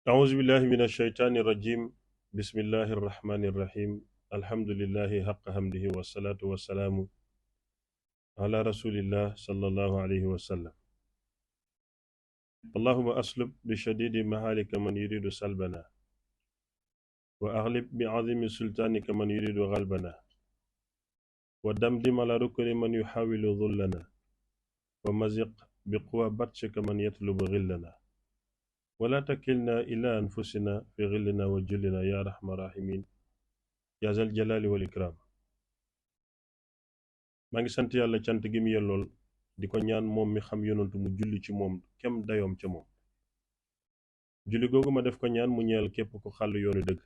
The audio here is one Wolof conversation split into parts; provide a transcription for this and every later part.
أعوذ بالله من الشيطان الرجيم. بسم الله الرحمن الرحيم. الحمد لله حق حمده والصلاة والسلام على رسول الله صلى الله عليه وسلم. اللهم أسلب بشديد مهالك من يريد سلبنا، وأغلب بعظيم سلطانك من يريد غلبنا، ودمدم على ركن من يحاول ذلنا، ومزق بقوى بطشك من يطلب غلنا، ولا تكلنا إلى أنفسنا في غلنا وجلنا يا أرحم الراحمين يا ذا الجلال والإكرام. maa ngi sant yàlla cant gi mu yellool di ko ñaan moom mi xam yonantu mu julli ci moom kem dayoom ca moom. julli googu ma def ko ñaan mu ñeel képp ko xàll yoonu dëgg.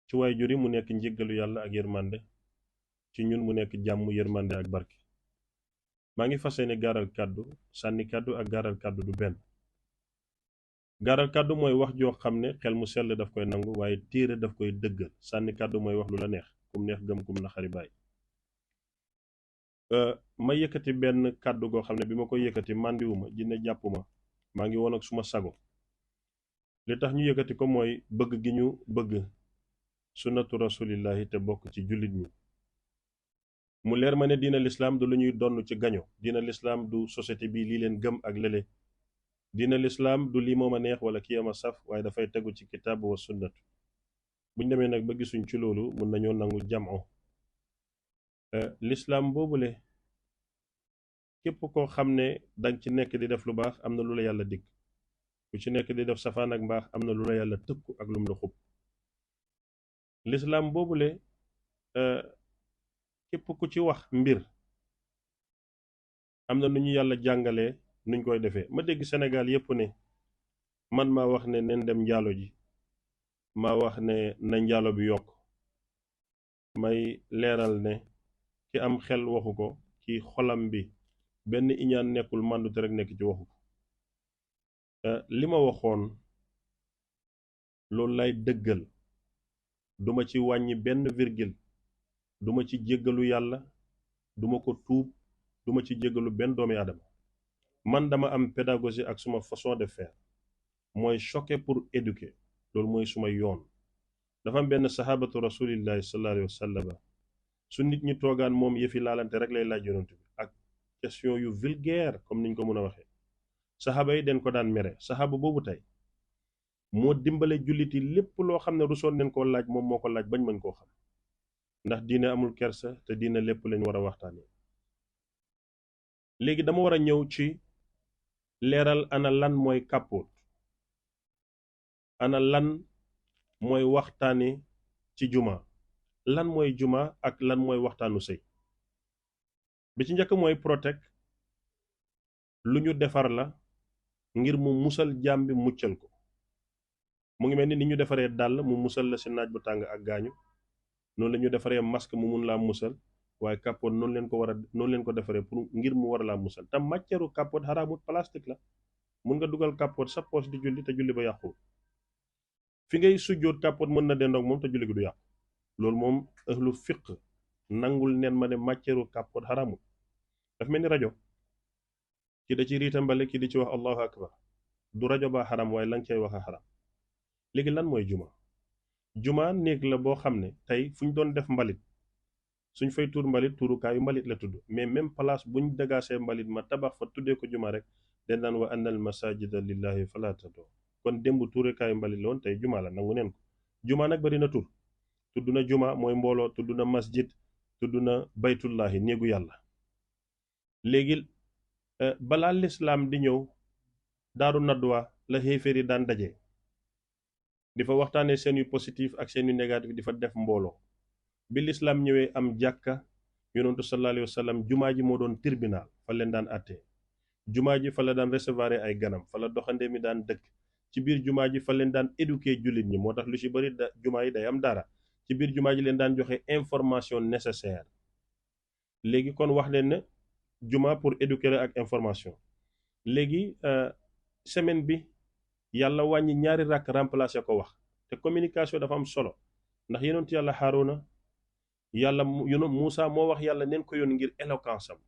ci waay juri mu nekk njéggalu yàlla ak yërmande, ci ñun mu nekk jàmm yërmande ak barke. maa ngi fas yéene gaaral kàddu. sànni kàddu ak gaaral kàddu du benn. gaaral kàddu mooy wax joo xam ne xel mu sell daf koy nangu, waaye téere daf koy dëggal. sànni kàddu mooy wax lu la neex, kum neex gëm kum na xari bàyyi. ma yëkkati benn kàddu goo xam ne bi ma koy yëkkati màndiwuma jinne jàppuma, maa ngi woon ak suma sago. li tax ñu yëkkati ko mooy bëgg gi ñu bëgg sunnatu rasulillahi te bokk ci jullit ñi. mu leer ma ne diina lislaam du lu ñuy donn ci gaño. diina lislaam du société bi lii leen gëm ak lële. diina lislaam du lii moom a neex wala kii ama saf, waaye dafay tegu ci kitaab wa sunnatu. buñ demee nag ba gisuñ ci loolu mun nañoo nangu jamo. lislaam boobule képp koo xam ne danga ci nekk di def lu baax am na lu la yàlla dig, ku ci nekk di def safaan ak mbaax am na lu la yàlla tëkku ak lum la xub. lislaam boobule képp ku ci wax mbir am na nu ñu yàlla jàngalee nuñ koy defee. ma dégg Sénégal yépp ne man maa wax ne nen dem njaalo ji, maa wax ne na njaalo bi yokk. may leeral ne ki am xel waxu ko, ci xolam bi benn iñaan nekkul, màndute rek nekk ci waxu ko. li ma waxoon loolu lay dëggal, duma ci wàññi benn virgule, duma ci jéggalu yàlla, duma ko tuub, duma ci jéggalu benn doomi aadama. man dama am pédagogie ak suma façon de faire, mooy choquer pour éduquer. loolu mooy suma yoon. dafa am benn sahabatu rasulillahi sallallahu alayhi wa sallam, su nit ñi toogaan moom yëfi laalante rek lay laaj yonent bi ak question yu vulgaire comme niñ ko mën a waxee. saxaaba yi den ko daan mere. saxaaba boobu tey moo dimbale julliti lépp loo xam ne rusoon nañ koo laaj moom moo ko laaj bañ mën koo xam, ndax diine amul kersa te diine lépp lañ war a waxtaanee. léegi dama war a ñëw ci leeral ana lan mooy kàppoot, ana lan mooy waxtaane ci juma, lan mooy juma ak lan mooy waxtaanu sëy. bi ci njëkk mooy protect, lu ñu defar la ngir mu musal jaam bi muccal ko. mu ngi mel ni ñu defaree dàll mu musal la ci naaj bu tàng ak gaañu, noonu la ñu defaree masque mu mun laa musal, waaye kàppoot noonu leen ko defaree pour ngir mu war laa musal. tam matière kàppoot xaraamut, plastique la. mun nga dugal kàppoot sa poos di julli te julli ba yàqu. fi ngay sujjóot kàppoot mën na dendoog moom te julli gi du yàqu. loolu moom ahlu fiq nangul neen ma ne matière kàppoot xaraamut. daf mel ni rajo, ki da ci riita mbale ki di ci wax allahu akbar. du rajo baa xaram, waaye la nga cay wax a xaram. léegi lan mooy juma? juma néeg la boo xam ne tey fu ñu doon def mbalit, suñ fay tuur mbalit, tuurukaayu mbalit la tudd, mais même place buñ dagaasee mbalit ma tabax fa tuddee ko juma rek den naan wa annal masajida lillahi fala tad'u. kon démb tuurukaayu mbalit la woon, tey juma la, nangu neen ko. juma nag bari na tur. tudd na juma mooy mbooloo, tudd na masjid, tudd na baytullahi néegu yàlla. léegi balaa lislaam di ñëw, daaru nadwa la xéeféer yi daan daje di fa waxtaanee seen yu positif ak seen yu négatif, di fa def mbooloo. bi lislaam ñëwee am jàkka, yonentu sallallahu alayhi wa sallam jumaa ji moo doon tribunal, fa leen daan àttee. jumaa ji fa la daan recevoir ay ganam, fa la doxandee mi daan dëkk. ci biir jumaa ji fa leen daan éduquer jullit ñi, moo tax lu ci bari jumaa yi day am dara. ci biir jumaa ji leen daan joxe information nécessaire. léegi kon wax leen ne jumaa pour éduquer ak information. léegi semaine bi yàlla wàññi ñaari rakk remplacer ko wax, te communication dafa am solo. ndax yonent yàlla Haaruna, yàlla Muusa moo wax yàlla neen ko yoon ngir éloquence am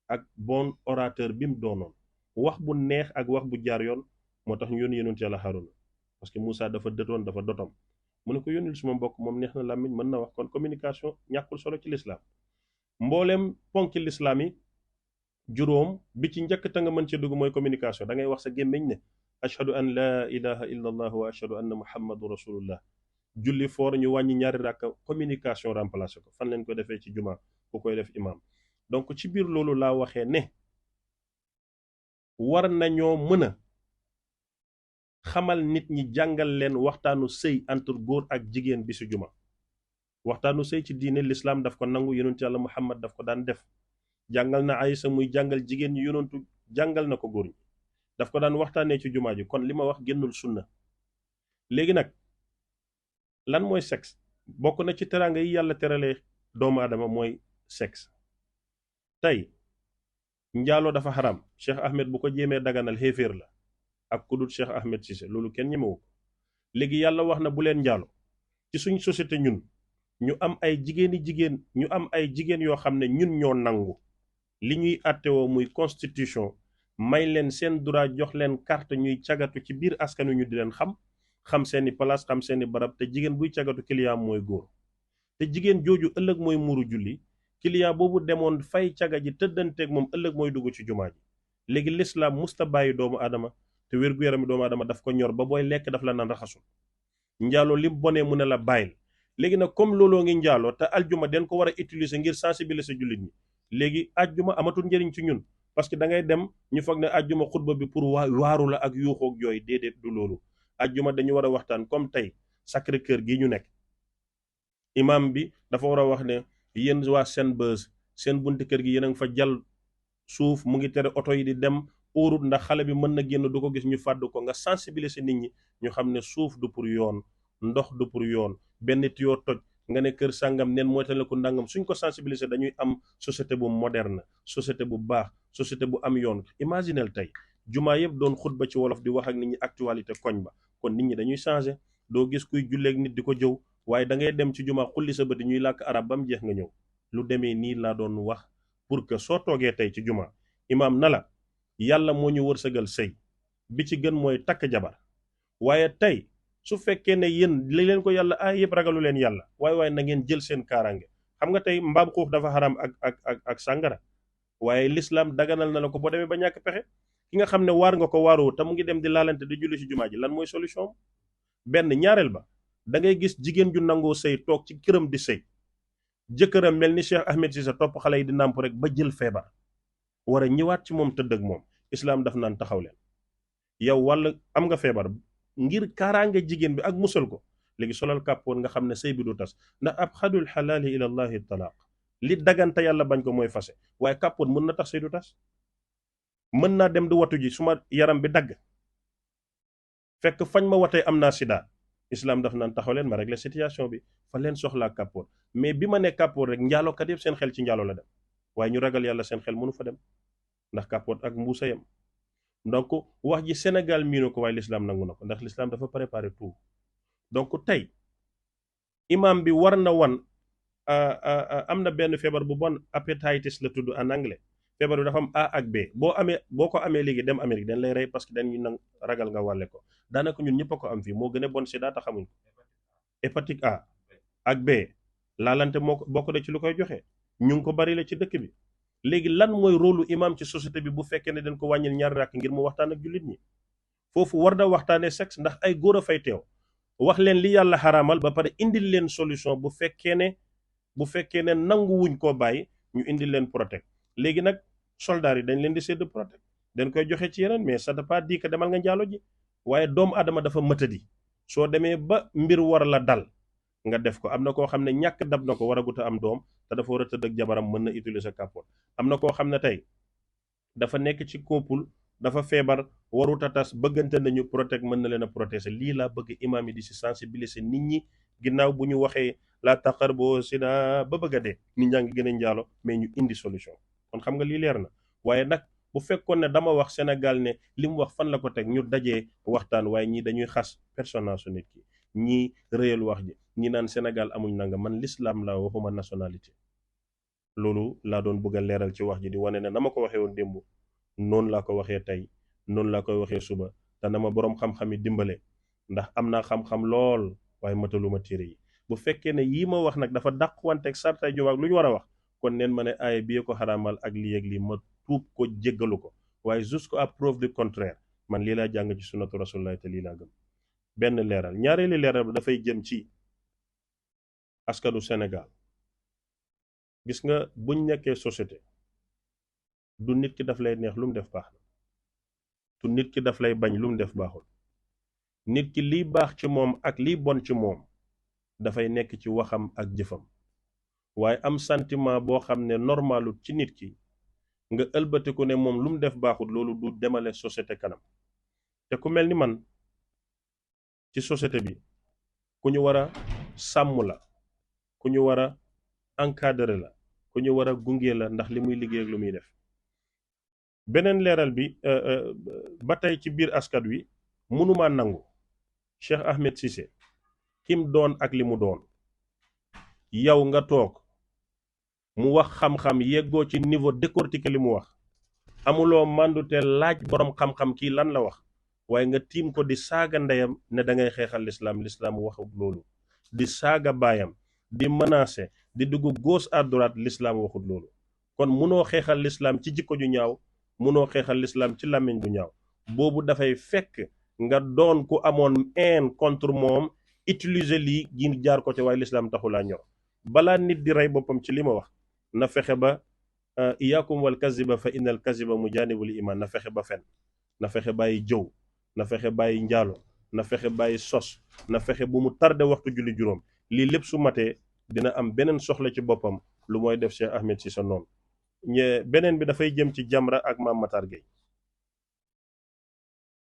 ak bon orateur bi mu doonoon. wax bu neex ak wax bu jaar yoon moo tax ñu yónni yonent yàlla Haaruna. parce que Moussa dafa dëtoon dafa dotom mu ne ko yónnil suma mbokk moom neex na làmmiñ mën na wax. kon communication ñàkkul solo ci lislaam. mbooleem ponki lislaam yi juróom bi ci njëkk te nga mën ci dugg mooy communication da ngay wax sa gémmiñ ne ashhadu an laa ilaha illa allah wa ashhadu anna muhammadu rasulullah. julli foor ñu wàññi ñaari ràkka communication remplacé ko. fan leen ko defee ci juma ku koy def imam. donc ci biir loolu laa waxee ne war nañoo mën a xamal nit ñi jàngal leen waxtaanu sëy entre góor ak jigéen bi su juma. waxtaanu sëy ci diine l'islam daf ko nangu, yonentu yàlla muhammad daf ko daan def. jàngal na Aysa muy jàngal jigéen ñi, yonentu jàngal na ko góor ñi, daf ko daan waxtaanee ci jumaa ji. kon li ma wax génnul sunna. léegi nag lan mooy sexe? bokk na ci teraanga yi yàlla teralee doomu aadama mooy sexe. tey njaaloo dafa xaram. Cheikh Ahmed bu ko jéemee daganal xéeféer la ak ku dul Cheikh Ahmed Cissé, loolu kenn ñemewu ko. léegi yàlla wax na bu leen njaalo. ci suñ société ñun ñu am ay jigéen yoo xam ne ñun ñoo nangu li ñuy àttewoo muy constitution may leen seen droit, jox leen carte ñuy cagatu ci biir askan wi, ñu di leen xam seeni place, xam seeni barab. te jigéen buy cagatu client mooy góor. te jigéen jooju ëllëg mooy muuru julli. client boobu demoon fay caga ji tëddanteeg moom ëllëg mooy dugg ci jumaa ji. léegi l'islam musta bàyyi doomu aadama, te wér-gu-yarami doomu aadama daf ko ñor ba booy lekk daf la naan raxasul. njaaloo lim bonee mu ne la bàyyil. léegi nag comme looloo ngi njaaloo te aljuma den ko war a utiliser ngir sensibiliser jullit ñi, léegi ajjuma amatul njëriñ ci ñun. parce que da ngay dem ñu foog ne ajjuma xutba bi pour waaru la ak yuuxoog yooyu. déedéet, du loolu. ajjuma dañu war a waxtaan. comme tey Sacré Cœur gi ñu nekk, imam bi dafa war a wax ne yéen waa Senbuzz seen bunti kër gi yéen a ngi fa jal suuf, mu ngi tere oto yi di dem óorut ndax xale bi mën na génn du ko gis, ñu fàdd ko. nga sensibiliser nit ñi ñu xam ne suuf du pour yoon, ndox du pour yoon, benn tuyoo toj nga ne kër sàngam neen mooy tale ko ndàngam. suñ ko sensibiliser dañuy am société bu moderne, société bu baax, société bu am yoon. imaginel tey jumaa yëpp doon xutba ci wolof di wax ak nit ñi actualité koñ ba, kon nit ñi dañuy changer. doo gis kuy julleeg nit di ko jëw, waaye da ngay dem ci jumaa xulli sa bët ñuy làkk arab ba mu jeex nga ñëw. lu demee nii laa doon wax pour que soo toogee tey ci jumaa imaam na la yàlla moo ñu wërsëgal sëy bi ci gën mooy takk jabar. waaye tey su fekkee ne yéen li leen ko yàlla ay yëpp ragalu leen yàlla, waaye na ngeen jël seen kaaraange. xam nga tey mbaam xuux dafa xaram ak sàngara, waaye l'islam daganal na la ko boo demee ba ñàkk pexe. ki nga xam ne waar nga ko waaru te mu ngi dem di laalante di julli ci jumaa ji, lan mooy solution? benn. ñaareel ba da ngay gis jigéen ju nangoo sëy toog ci këram di sëy, jëkkëram mel ni Cheikh Ahmed Cissé topp xale yi di nàmp rek ba jël feebar, war a ñëwaat ci moom tëdd ak moom. islaam daf naan taxaw leen, yow walla am nga feebar, ngir kaaraange jigéen bi ak musal ko, léegi solal kàppoon nga xam ne sëy bi du tas. ndax ab xadul xalaali ila llahi talaaq, li dagante yàlla bañ ko mooy fase. waaye kàppoon mën na tax sëy du tas. mën naa dem di watu ji suma yaram bi dagg, fekk fañ ma watee am naa sida, islam daf naan taxaw leen ma régler situation bi, fa leen soxlaa kàppoon. mais bi ma ne kàppoon rek njaalookat yëpp seen xel ci njaalo la dem, waaye ñu ragal yàlla seen xel mënu fa dem ndax kàppoon ak mbuusa yam. donc wax ji Sénégal miinu ko, waaye l'islam nangu na ko, ndax l'islam dafa préparer tout. donc tey imam bi war na wan am na benn feebar bu bon, hépatitis la tudd en anglais. feebar bi dafa am A ak B. boo ko amee léegi dem Amérique dañ lay rey parce que dañuy ragal nga wàlle ko. daanaka ñun ñëpp a ko am fii, moo gën a bon sida ta xamuñ ko. hépatite A ak B laalante moo ko bokk na ci lu koy joxe. ñu ngi ko bari la ci dëkk bi. léegi lan mooy rôlu imam ci société bi bu fekkee ne dañ ko wàññil ñaari rakk ngir mu waxtaan ak jullit ñi? foofu war na waxtaanee sexe, ndax ay góor a fay teew. wax leen li yàlla xaraamal ba pare indil leen solution bu fekkee ne nangu wuñ koo bàyyi, ñu indil leen protect. léegi nag soldats yi dañ leen di sédd protect, dañ koy joxe ci yeneen, mais ça ne veut pas dire que demal nga njaalo ji. waaye doomu aadama dafa mëtadi. soo demee ba mbir war la dal nga def ko. am na koo xam ne ñàkk dab na ko, war a gut a am doom te dafa war a tëdd ak jabaram, mën na utiliser kàppoot. am na koo xam ne tey dafa nekk ci couple, dafa feebar, warut a tas, bëggante nañu, protect mën na leen a protéger. lii laa bëgg imaam yi di si sensibiliser nit ñi. ginnaaw bu ñu waxee la taqarbu zina ba bëgg a dee, nit ñaa ngi gën a njaalo, mais ñu indi solution. kon xam nga lii leer na. waaye nag bu fekkoon ne dama wax Sénégal ne li mu wax fan la ko teg, ñu dajee waxtaan, waaye ñii dañuy xas personnage su nit ki, ñii réyal wax ji, ñi naan Sénégal amuñ nanga. man l'islam la waxuma nationalité. loolu laa doon bëgg a leeral ci wax ji, di wane ne na ma ko waxee woon démb noonu laa ko waxee tey, noonu laa koy waxee suba, te na ma boroom xam-xam yi dimbale ndax am naa xam-xam lool waaye mataluma téere yi bu fekkee ne yii ma wax nag dafa dàqwanteeg sartay juma ak lu ñu war a wax kon neen ma ne aaya bi ko xaraamal ak lii ak lii ma tuub ko jéggalu ko waaye jusqu'à preuve du contraire man lii laa jàng ci sunnatu rasulullah te lii laa gëm benn leeral ñaareeli leeral bi dafay jëm ci askanu Sénégal gis nga buñ nekkee société du nit ki daf lay neex lu mu def baax na du nit ki daf lay bañ lu mu def baaxul nit ki liy baax ci moom ak liy bon ci moom dafay nekk ci waxam ak jëfam waaye am sentiment boo xam ne normalut ci nit ki nga ëlbatiku ne moom lu mu def baaxul loolu du demale société kanam te ku mel ni man ci société bi ku ñu war a sàmm la ku ñu war a encadrer la ku ñu war a gunge la ndax li muy liggéey ak lu muy def beneen leeral bi ba tey ci biir askan wi mënuma nangu Cheikh Ahmed Cissé kim doon ak li mu doon yow nga toog mu wax xam-xam yeggoo ci niveau décortiquer li mu wax amuloo màndute laaj boroom xam-xam kii lan la wax waaye nga tiim ko di saaga ndeyam ne da ngay xeexal lislaam waxut loolu di saaga baayam di menacer di dugg gauche à droite lislaam waxut loolu kon munoo xeexal lislaam ci jikko ju ñaaw munoo xeexal lislaam ci làmmiñ bu ñaaw boobu dafay fekk nga doon ku amoon haine contre moom utiliser lii gi jaar ko ci waaye lislaam taxulaa ñor balaa nit di rey boppam ci li ma wax na fexe ba iyaakum wal kaziba fa innal kaziba mujanibul iman na fexe ba fen na fexe bàyyi jëw na fexe bàyyi njaalo na fexe bàyyi sos na fexe bu mu tarde waxtu julli juróom lii lépp su matee dina am beneen soxla ci boppam lu mooy def Cheikh Ahmed Cissé noonu beneen bi dafay jëm ci Jamra ak Mame Matar Gueye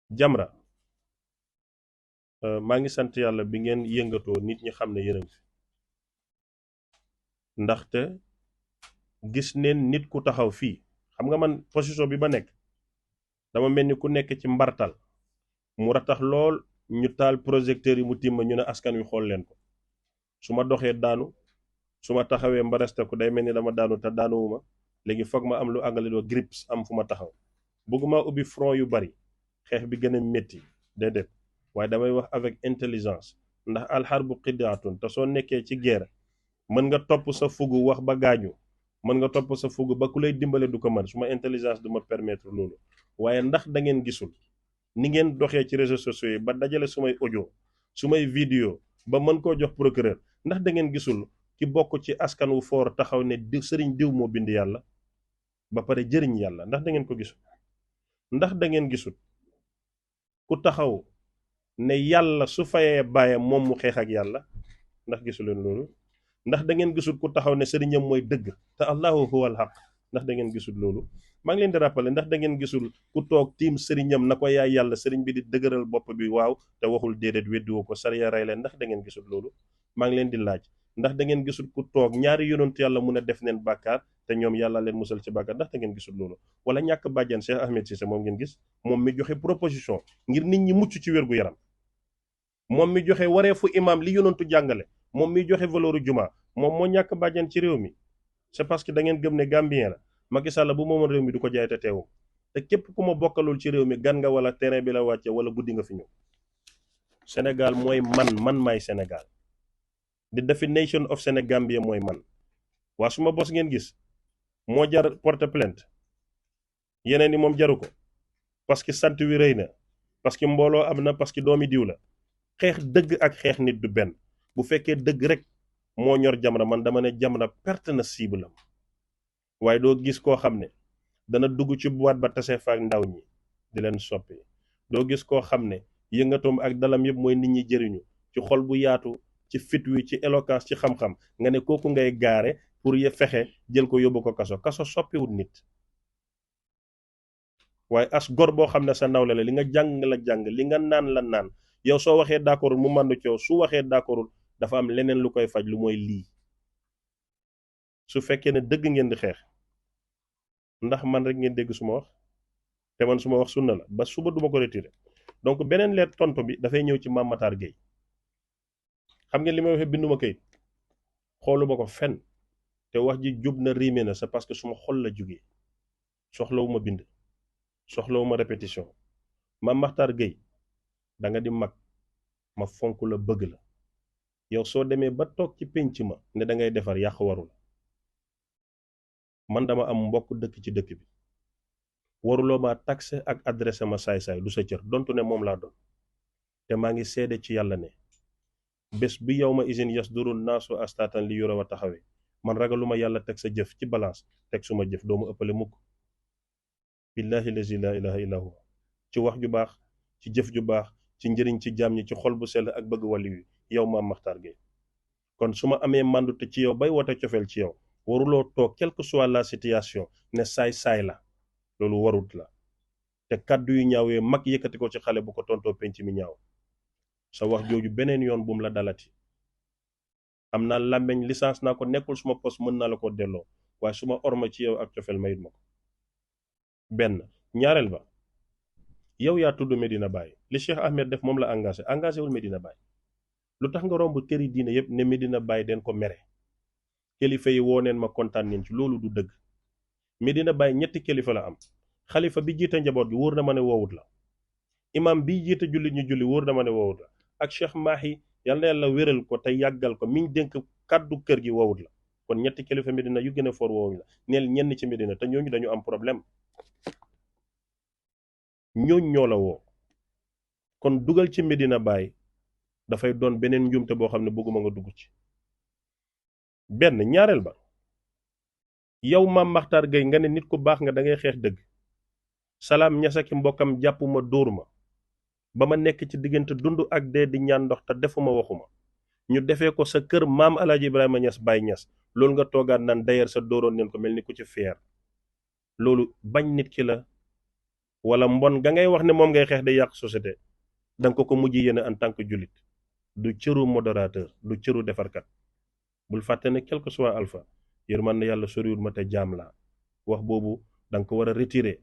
Jamra maa ngi sant yàlla bi ngeen yëngatoo nit ñi xam ne yërëm fi ndaxte gis neen nit ku taxaw fii xam nga man position bi ba nekk dama mel ni ku nekk ci mbartal mu ratax lool ñu taal projecteur yi mu timma ñu ne askan wi xool leen ko su ma doxee daanu su ma taxawee mbareste ko day mel ni dama daanu te daanuwuma léegi foog ma am lu àngale doo grips am fu ma taxaw bëgguma ubbi front yu bari xeex bi gën a métti déedéet waaye damay wax avec intelligence ndax alxarbu qidaatun te soo nekkee ci guerre mën nga topp sa fugu wax ba gaañu mën nga topp sa fugu ba ku lay dimbale du ko mën su ma intelligence du ma permettre loolu waaye ndax da ngeen gisul ni ngeen doxee ci réseaux sociaux yi ba dajale sumay audio sumay vidéo ba mën koo jox procureur ndax da ngeen gisul ki bokk ci askan wu foor taxaw ne diw sëriñ diw moo bind yàlla ba pare jëriñ yàlla ndax da ngeen ko gisul ndax da ngeen gisul ku taxaw ne yàlla su fayee baayam moom mu xeex ak yàlla ndax gisuleen loolu ndax da ngeen gisul ku taxaw ne sëriñam mooy dëgg te allahu huwal haq ndax da ngeen gisul loolu maa ngi leen di rappeler ndax da ngeen gisul ku toog tiim sëriñam na ko yaay yàlla sëriñ bi di dëgëral bopp bi waaw te waxul déedéet weddiwoo ko sariya rey leen ndax da ngeen gisul loolu maa ngi leen di laaj ndax da ngeen gisul ku toog ñaari yonent yàlla mun a def neen bàkkaar te ñoom yàlla leen musal ci bàkkaar ndax da ngeen gisul loolu wala ñàkk bàjjan Cheikh Ahmed Cissé moom ngeen gis moom mi joxe proposition ngir nit ñi mucc ci wér gu yaram moom mi joxe wareefu imam li yonentu jàngale moom mi joxe valeuru juma moom moo ñàkk bàjjan ci réew mi c'est parce que da ngeen gëm ne Gambien la Macky Sall bu moomoon réew mi du ko jaay te teewum te képp ku ma bokkalul ci réew mi gan nga wala terrain bi la wàcce wala guddi nga fi ñëw Sénégal mooy man maay Sénégal the definition of Sénégambie mooy man waa suma bos ngeen gis moo jar porte plainte yeneen ni moom jaru ko parce que sant wi rëy na parce que mbooloo am na parce que doomi diw la xeex dëgg ak xeex nit du benn bu fekkee dëgg rek moo ñor Jamra man dama ne Jamra perte na cible am waaye doo gis koo xam ne dana dugg ci boîte ba tase fa ak ndaw ñi di leen soppi doo gis koo xam ne yëngatoom ak dalam yëpp mooy nit ñi jëriñu ci xol bu yaatu ci fit wi ci éloquence ci xam-xam nga ne kooku ngay gaare pour fexe jël ko yóbbu ko kaso soppiwut nit waaye as gor boo xam ne sa nawle la li nga jàng la jàng li nga naan la naan yow soo waxee d'accordul mu màndu coow su waxee d'accordul dafa am leneen lu koy faj lu mooy lii su fekkee ne dëgg ngeen di xeex ndax man rek ngeen dégg su ma wax te man su ma wax sunna la ba suba duma ko retiré donc beneen leer tonto bi dafay ñëw ci Mame Matar Gueye xam ngeen li may waxee binduma kayit xooluma ko fenn te wax ji jub na riime na c'est parce que suma xol la jógee soxlawuma bind soxlawuma répétition Mame Matar Gueye da nga di mag ma fonk la bëgg la yow soo demee ba toog ci pénc ma ne da ngay defar yàq warul man dama am mbokk dëkk ci dëkk bi waruloo ma taxe ak adressé ma saay-saay du sa cër dontu ne moom laa doon te maa ngi seede ci yàlla ne bés bi yow ma isin yasdurun naasu astatan li yura wa taxawee man ragaluma yàlla teg sa jëf ci balance teg suma jëf doomu ëppale mukk billahi lazi la ilaha illa huwa ci wax ju baax ci jëf ju baax ci njëriñ ci jaam ñi ci xol bu sell ak bëgg wàlli wi yow Mame Mactar Gueye kon su ma amee màndute ci yow bay wote cofeel ci yow waruloo toog quelle que soit la situation ne saay-saay la loolu warut la te kàddu yu ñaawee mag yëkkati ko ci xale bu ko tontoo penc mi ñaaw sa wax jooju beneen yoon bum la dalati am naa làmmeñ licence naa ko nekkul suma poste mën naa la ko delloo waaye suma orma ci yow ak cofeel mayit ma ko benn ñaareel ba yow yaa tudd Medina Baye li Cheikh Ahmed def moom la engagé wul Medina Baye lu tax nga romb këri diine yépp ne Medina Baye den ko mere kilifa yi woo neen ma kontaan neen ci loolu du dëgg Medina Baye ñetti kilifa la am xalifa bi jiite njaboot gi wóor na ma ne woowut la imam bi jiite jullit ñu julli wóor na ma ne woowut la ak Cheikh Mahi yal na yàlla wéral ko te yàggal ko miñ dénk kàddu kër gi woowut la kon ñetti kilifa Medina yu gën a for woowuñ la neel ñenn ci Medina te ñooñu dañu am problème ñooñ ñoo la woo kon dugal ci Medina Baye dafay doon beneen njuumte boo xam ne bëgguma nga dugg ci benn ñaareel ba yow Mame Mactar Gueye nga ne nit ku baax nga da ngay xeex dëgg Salaam Ñas ak mbokkam jàpp ma dóor ma ba ma nekk ci diggante dund ak dee di ñaan ndox te defuma waxuma ñu defee ko sa kër maam Alaaji Ibrahima Ñas Baye Ñas loolu nga toogaat naan d'ailleurs sa dóoroon neen ko mel ni ku ci fier loolu bañ nit ki la wala mbon ga ngay wax ne moom ngay xeex day yàq société danga ko mujj yéene en tant que jullit du cëru modérateur du cëru defarkat bul fàtte ne quel que soit alpha yërmande yàlla soriwul ma te jaam laa wax boobu danga ko war a retirer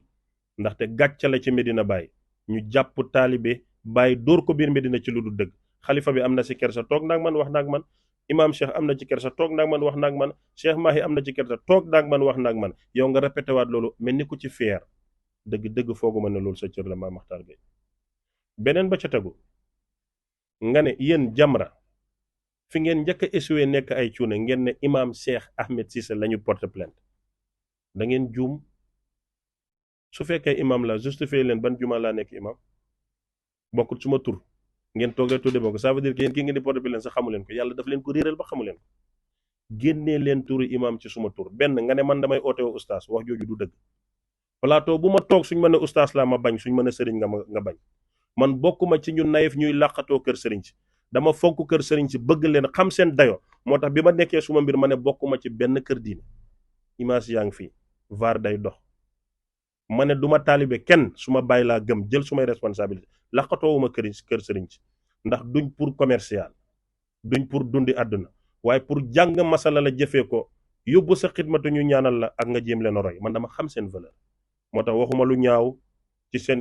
ndaxte gàcca la ci Medina Baye ñu jàpp taalibe Baye dóor ko biir Medina ci lu du dëgg xalifa bi am na ci kersa toog naag man wax naag man imaam Cheikh am na ci kersa toog naag man wax naag man Cheikh Mahi am na ci kersa toog naag man wax naag man yow nga répété waat loolu mel ni ku ci fier dëgg fooguma ne loolu sa cër la Mame Mactar Gueye beneen ba ca tegu nga ne yéen Jamra fi ngeen njëkk a essuyer nekk ay cuune ngeen ne imaam Cheikh Ahmed Cissé la ñu porte plainte da ngeen juum su fekkee imaam la justifier leen ban juma laa nekk imaam bokkut suma tur ngeen toog rek tudde bokk ça veut dire que yéen ki ngeen di porte plainte sax xamu leen ko yàlla daf leen ko réeral ba xamu leen ko génnee leen turu imaam ci suma tur benn nga ne man damay oote woo ustaas wax jooju du dëgg plateau bu ma toog suñ mën a ustaas laa ma bañ suñ mën a sëriñ nga bañ man bokkuma ci ñu nayef ñuy làqatoo kër sëriñ si dama fonk kër sëriñ si bëgg leen xam seen dayo moo tax bi ma nekkee suma mbir ma ne bokkuma ci benn kër diine image yaa ngi fii vaar day dox ma ne duma taalibe kenn su ma bàyyi laa gëm jël sumay responsabilité laqatoowuma kër sëriñ si ndax duñ pour commercial duñ pour dundi àdduna waaye pour jàng masala la jëfee ko yóbbu sa xidmatu ñu ñaanal la ak nga jéem leen a roy man dama xam seen valeur moo tax waxuma lu ñaaw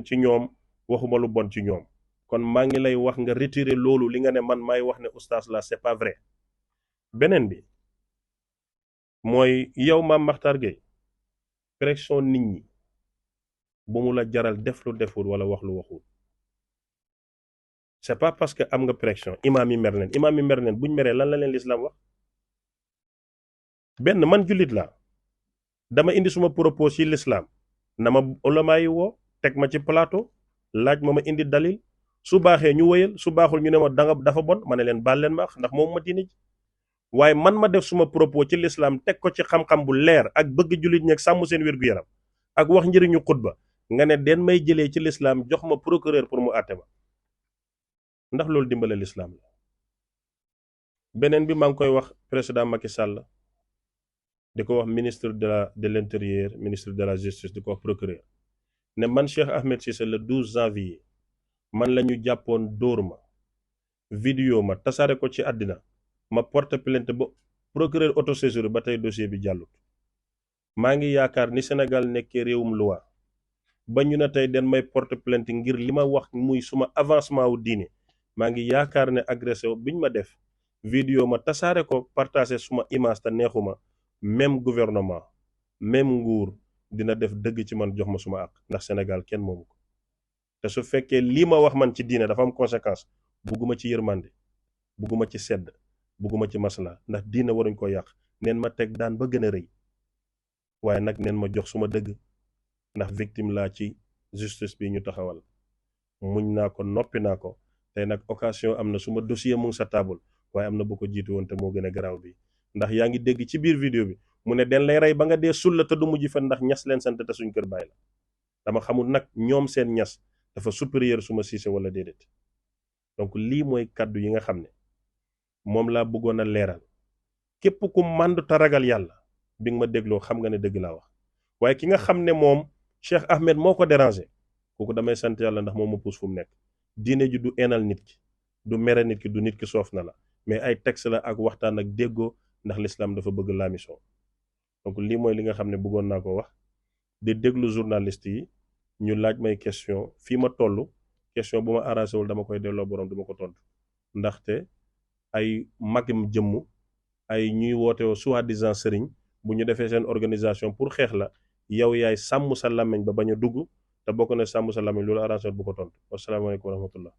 ci ñoom waxuma lu bon ci ñoom kon maa ngi lay wax nga retirer loolu li nga ne man maay wax ne oustaz la c'est pas vrai beneen bi mooy yow Mame Mactar Gueye pression nit ñi bu mu la jaral def lu deful wala wax lu waxul c'est pas parce que am nga pression imaam yi mer neen buñ meree lan la leen lislaam wax benn man jullit la dama indi suma propos ci lislaam na ma ulama yi woo teg ma ci plateau laaj ma indi dalil su baaxee ñu wëyal su baaxul ñu ne ma dafa bon ma ne leen baal leen ma ndax moom ma diine ji waaye man ma def suma propos ci lislaam teg ko ci xam-xam bu leer ak bëgg jullit ñi ak sàmm seen wér-gu-yaram ak wax njëriñu xutba nga ne den may jëlee ci lislaam jox ma procureur pour mu àtte ma ndax loolu dimbale lislaam la beneen bi maa ngi koy wax président Macky Sall di ko wax ministre de l'intérieur ministre de la justice di ko wax procureur ne man Cheikh Ahmed Cissé le 12 janvier man la ñu jàppoon dóor ma vidéo ma tasaare ko ci àddina ma porte plainte ba procureur autosaisine ba tey dossier bi jàllut maa ngi yaakaar ni Sénégal nekkee réewum loi ba ñu ne tey den may porte plainte ngir li ma wax muy suma avancement wu diine maa ngi yaakaar ne agressé biñ ma def vidéo ma tasaare ko partagé suma image te neexuma même gouvernement même nguur dina def dëgg ci man jox ma suma àq ndax Sénégal kenn moomu ko te su fekkee lii ma wax man ci diine dafa am conséquence bugguma ci yërmande bugguma ci sedd bugguma ci masla ndax diina waruñ ko yàq neen ma teg daan ba gën a rëy waaye nag neen ma jox suma dëgg ndax victime laa ci justice bi ñu taxawal muñ naa ko noppi naa ko tey nag occasion am na suma dossier mu ngi sa table waaye am na bu ko jiitu woon te moo gën a garaaw bi ndax yaa ngi dégg ci biir vidéo bi mu ne den lay rey ba nga dee sulla te du mujj fen ndax ñas leen sant te suñ kër bàyyi la dama xamul nag ñoom seen ñas dafa supérieur suma siise wala déedéet donc lii mooy kàddu yi nga xam ne moom laa bëggoon a leeral képp ku màndu te ragal yàlla bi nga ma dégloo xam nga ne dëgg laa wax waaye ki nga xam ne moom Cheikh Ahmed moo ko dérangé kooku damay sant yàlla ndax moom ma puus fu mu nekk diine ji du enal nit ki du mere nit ki du nit ki soof na la mais ay texte la ak waxtaan ak déggoo ndax l'islam dafa bëgg la mission donc lii mooy li nga xam ne bëggoon naa ko wax di déglu journaliste yi ñu laaj may question fii ma toll question bu ma arrangé wul dama koy delloo borom duma ko tontu ndaxte ay magam jëmm ay ñuy woote soi-disant sëriñ bu ñu defee seen organisation pour xeex la yow yaay sàmm sa làmmiñ ba bañ a dugg te bokk na sàmm sa làmmiñ loolu arrangé bu ko tontu wasalaamaaleykum wa rahmatullah